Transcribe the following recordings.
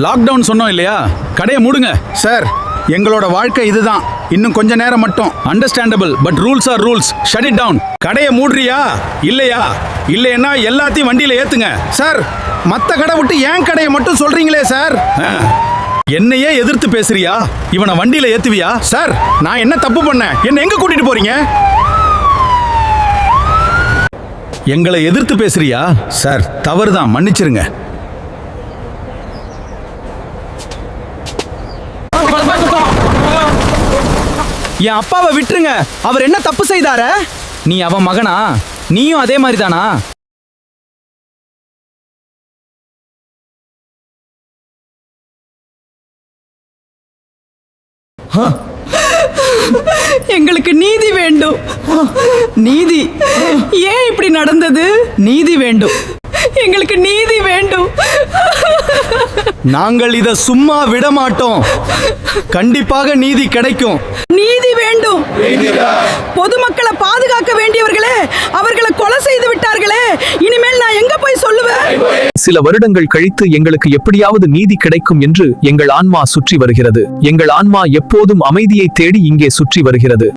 Lockdown சொன்னோம் இல்லையா? கடையை மூடுங்க. சார், எங்களோட வாழ்க்கை இதுதான். இன்னும் கொஞ்ச நேரம் மட்டும். Understandable, but rules are rules. Shut it down. கடையை மூடுறியா இல்லையா? இல்லைன்னா எல்லாத்தையும் வண்டியில ஏத்துங்க. சார், மத்த கடை விட்டு ஏன் கடையை மட்டும் சொல்றீங்களே சார்? என்னையே எதிர்த்து பேசுறியா? இவனை வண்டியில ஏத்துவியா? சார், நான் என்ன தப்பு பண்ணேன்? என்ன எங்க கூட்டிட்டு போறீங்க? எங்களை எதிர்த்து பேசுறியா? சார், தவறுதான், மன்னிச்சிருங்க. என் அப்பாவை விட்டுருங்க. அவர் என்ன தப்பு செய்தார? நீ அவன் மகனா? நீயும் அதே மாதிரி தானா? எங்களுக்கு நீதி வேண்டும். நீதி. ஏன் இப்படி நடந்தது? நீதி வேண்டும். எங்களுக்கு நீதி வேண்டும். நாங்கள் இத சும்மா விட மாட்டோம். கண்டிப்பாக நீதி கிடைக்கும். நீதி வேண்டும். பொதுமக்களை பாதுகாக்க வேண்டியவர்களே அவர்களை கொலை செய்து விட்டார்களே. இனிமேல் நான் எங்க போய் சொல்லுவேன்? சில வருடங்கள் கழித்து எங்களுக்கு எப்படியாவது நீதி கிடைக்கும் என்று எங்கள் ஆன்மா சுற்றி வருகிறது. எங்கள் ஆன்மா எப்போதும் அமைதியை தேடி இங்கே சுற்றி வருகிறது.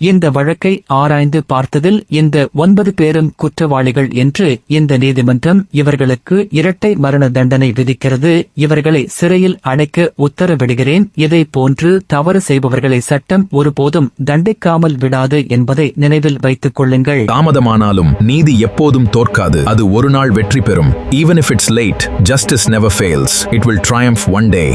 இந்த வழக்கை ஆராய்ந்து பார்த்ததில் இந்த 9 பேரும் குற்றவாளிகள் என்று இந்த நீதிமன்றம் இவர்களுக்கு இரட்டை மரண தண்டனை விதிக்கிறது. இவர்களை சிறையில் அடைக்க உத்தரவிடுகிறேன். இதை போன்று தவறு செய்பவர்களை சட்டம் ஒருபோதும் தண்டிக்காமல் விடாது என்பதை நினைவில் வைத்துக் கொள்ளுங்கள். தாமதமானாலும் நீதி எப்போதும் தோற்காது. அது ஒரு நாள் வெற்றி பெறும். Even if it's late, justice never fails. It will triumph one day.